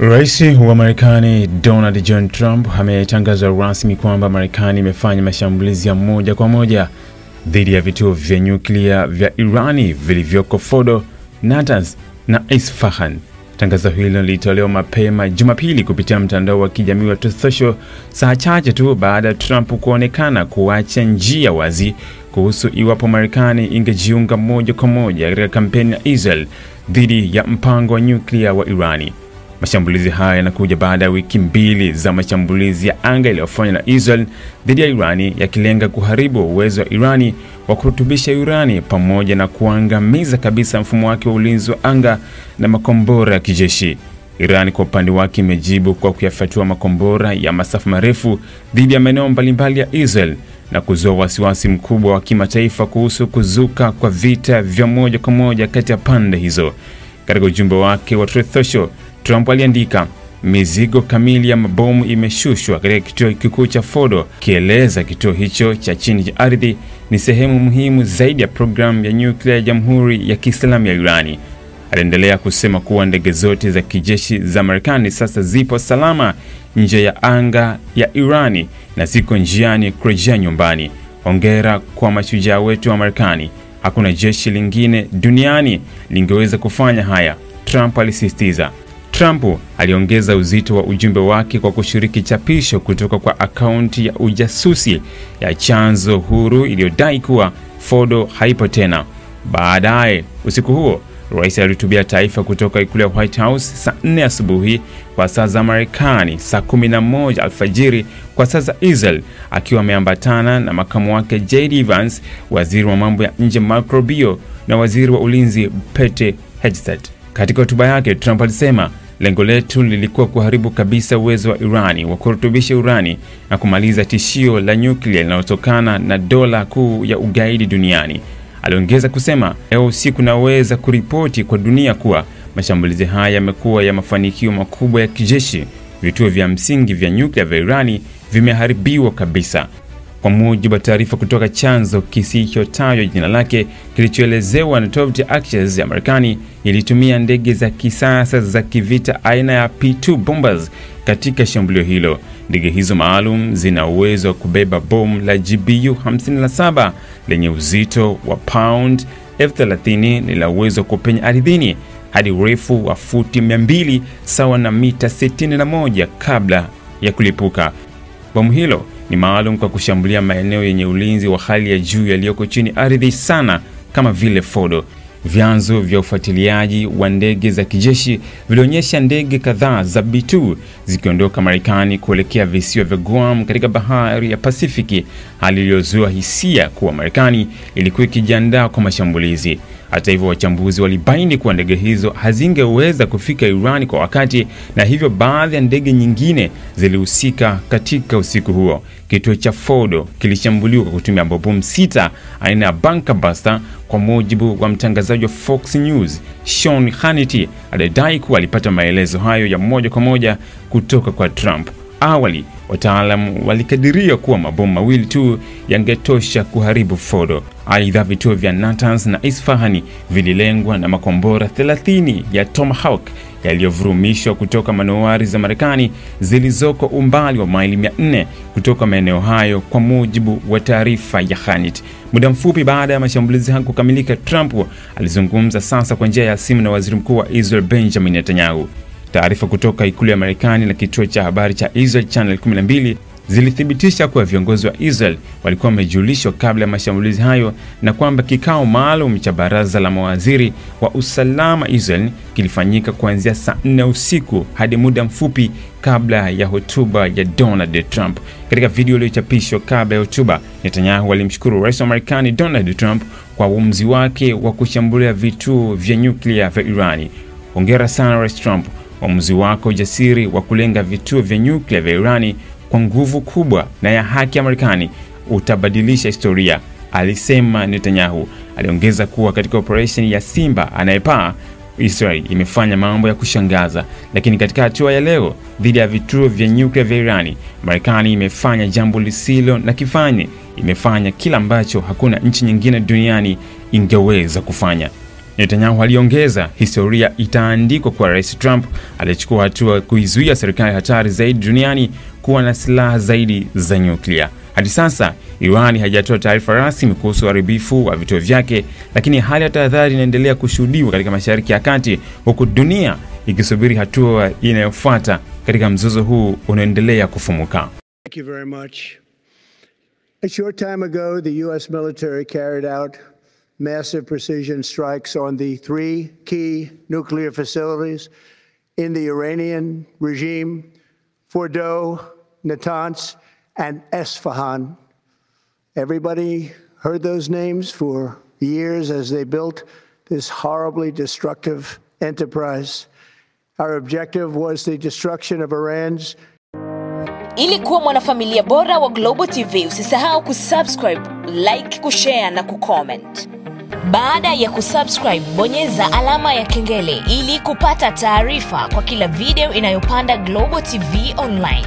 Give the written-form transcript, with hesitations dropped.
Rais wa Marekani Donald John Trump ametangaza rasmi kwamba Marekani imefanya mashambulizi ya moja kwa moja dhidi ya vituo vya nyuklia vya Irani vilivyoko Fordo, Natanz na Isfahan. Tangazo hilo lilitolewa mapema Jumapili kupitia mtandao wa kijamii wa Truth Social, saa chache tu baada ya Trump kuonekana kuacha njia wazi kuhusu iwapo Marekani ingejiunga moja kwa moja katika kampeni ya Israel dhidi ya mpango wa nyuklia wa Irani. Mashambulizi haya yanakuja baada ya wiki mbili za mashambulizi ya anga yaliyofanywa na Israel dhidi ya Irani, yakilenga kuharibu uwezo wa Irani wa kurutubisha urani pamoja na kuangamiza kabisa mfumo wake wa ulinzi wa anga na makombora ya kijeshi. Irani kwa upande wake imejibu kwa kuyafyatua makombora ya masafa marefu dhidi ya maeneo mbalimbali ya Israel na kuzua wasiwasi mkubwa wa kimataifa kuhusu kuzuka kwa vita vya moja kwa moja kati ya pande hizo. Katika ujumbe wake wa Truth Social, Trump aliandika, mizigo kamili ya mabomu imeshushwa katika kituo kikuu cha Fordo, kieleza kituo hicho cha chini ya ardhi ni sehemu muhimu zaidi ya programu ya nyuklia ya Jamhuri ya Kiislamu ya Irani. Aliendelea kusema kuwa ndege zote za kijeshi za Marekani sasa zipo salama nje ya anga ya Irani na ziko njiani kurejea nyumbani. Hongera kwa mashujaa wetu wa Marekani. Hakuna jeshi lingine duniani lingeweza kufanya haya, Trump alisisitiza. Trump aliongeza uzito wa ujumbe wake kwa kushiriki chapisho kutoka kwa akaunti ya ujasusi ya chanzo huru iliyodai kuwa Fordo haipo tena. Baadaye usiku huo, rais alihutubia taifa kutoka ikulu ya White House saa 4 asubuhi kwa saa za Marekani, saa 11 alfajiri kwa saa za Israel, akiwa ameambatana na makamu wake J.D. Vance, waziri wa mambo ya nje Marco Rubio na waziri wa ulinzi Pete Hegseth. Katika hotuba yake, Trump alisema, lengo letu lilikuwa kuharibu kabisa uwezo wa Irani wa kurutubisha urani na kumaliza tishio la nyuklia linalotokana na dola kuu ya ugaidi duniani. Aliongeza kusema, leo usiku naweza kuripoti kwa dunia kuwa mashambulizi haya yamekuwa ya mafanikio makubwa ya kijeshi. Vituo vya msingi vya nyuklia vya Irani vimeharibiwa kabisa. Kwa mujibu wa taarifa kutoka chanzo kisichotajwa jina lake kilichoelezewa na tovuti Axios ya Marekani, ilitumia ndege za kisasa za kivita aina ya P2 bombers katika shambulio hilo. Ndege hizo maalum zina uwezo wa kubeba bomu la GBU 57 lenye uzito wa pound F30, lina uwezo wa kupenya ardhini hadi urefu wa futi 200 sawa na mita 61 kabla ya kulipuka. Bomu hilo ni maalum kwa kushambulia maeneo yenye ulinzi wa hali ya juu yaliyoko chini ardhi sana kama vile Fordo. Vyanzo vya ufuatiliaji wa ndege za kijeshi vilionyesha ndege kadhaa za B2 zikiondoka Marekani kuelekea visiwa vya Guam katika bahari ya Pasifiki, hali iliyozua hisia kuwa Marekani ilikuwa ikijiandaa kwa mashambulizi. Hata hivyo, wachambuzi walibaini kuwa ndege hizo hazingeweza kufika Irani kwa wakati, na hivyo baadhi ya ndege nyingine zilihusika katika usiku huo. Kituo cha Fordo kilishambuliwa kwa kutumia mabomu 6 aina ya bunker buster, kwa mujibu wa mtangazaji wa Fox News Sean Hannity alidai kuwa alipata maelezo hayo ya moja kwa moja kutoka kwa Trump. Awali, wataalamu walikadiria kuwa mabomu mawili tu yangetosha kuharibu Fordo. Aidha, vituo vya Natanz na Isfahan vililengwa na makombora 30 ya Tomahawk yaliyovurumishwa kutoka manowari za Marekani zilizoko umbali wa maili 400 kutoka maeneo hayo, kwa mujibu wa taarifa ya Hannity. Muda mfupi baada ya mashambulizi hayo kukamilika, Trump alizungumza sasa kwa njia ya simu na waziri mkuu wa Israel Benjamin Netanyahu. Taarifa kutoka ikulu ya Marekani na kituo cha habari cha Israel Channel 12 zilithibitisha kuwa viongozi wa Israel walikuwa wamejulishwa kabla ya mashambulizi hayo, na kwamba kikao maalum cha baraza la mawaziri wa usalama Israel kilifanyika kuanzia saa 4 usiku hadi muda mfupi kabla ya hotuba ya Donald Trump. Katika video iliyochapishwa kabla ya hotuba, Netanyahu alimshukuru rais wa Marekani Donald Trump kwa uamuzi wake wa kushambulia vituo vya nyuklia vya Irani. Hongera sana Rais Trump, uamuzi wako ujasiri wa kulenga vituo vya nyuklia vya Irani kwa nguvu kubwa na ya haki ya Marekani utabadilisha historia, alisema Netanyahu. Aliongeza kuwa katika operation ya Simba Anayepaa, Israel imefanya mambo ya kushangaza, lakini katika hatua ya leo dhidi ya vituo vya nyuklia vya Irani, Marekani imefanya jambo lisilo na kifani. Imefanya kila ambacho hakuna nchi nyingine duniani ingeweza kufanya. Netanyahu aliongeza, historia itaandikwa kwa Rais Trump alichukua hatua kuizuia serikali hatari zaidi duniani kuwa na silaha zaidi za nyuklia. Hadi sasa, Iran haijatoa taarifa rasmi kuhusu uharibifu wa vituo vyake, lakini hali ya tahadhari inaendelea kushuhudiwa katika Mashariki ya Kati, huku dunia ikisubiri hatua inayofuata katika mzozo huu unaoendelea kufumuka. Thank you very much. A short time ago, the U.S. military carried out massive precision strikes on the 3 key nuclear facilities in the Iranian regime: Fordow, Natanz, and Esfahan. Everybody heard those names for years as they built this horribly destructive enterprise. Our objective was the destruction of Iran's. Ili kuwa mwanafamilia bora wa Global TV, usisahau kusubscribe, like, kushare na kucomment. Baada ya kusubscribe, bonyeza alama ya kengele ili kupata taarifa kwa kila video inayopanda Global TV Online.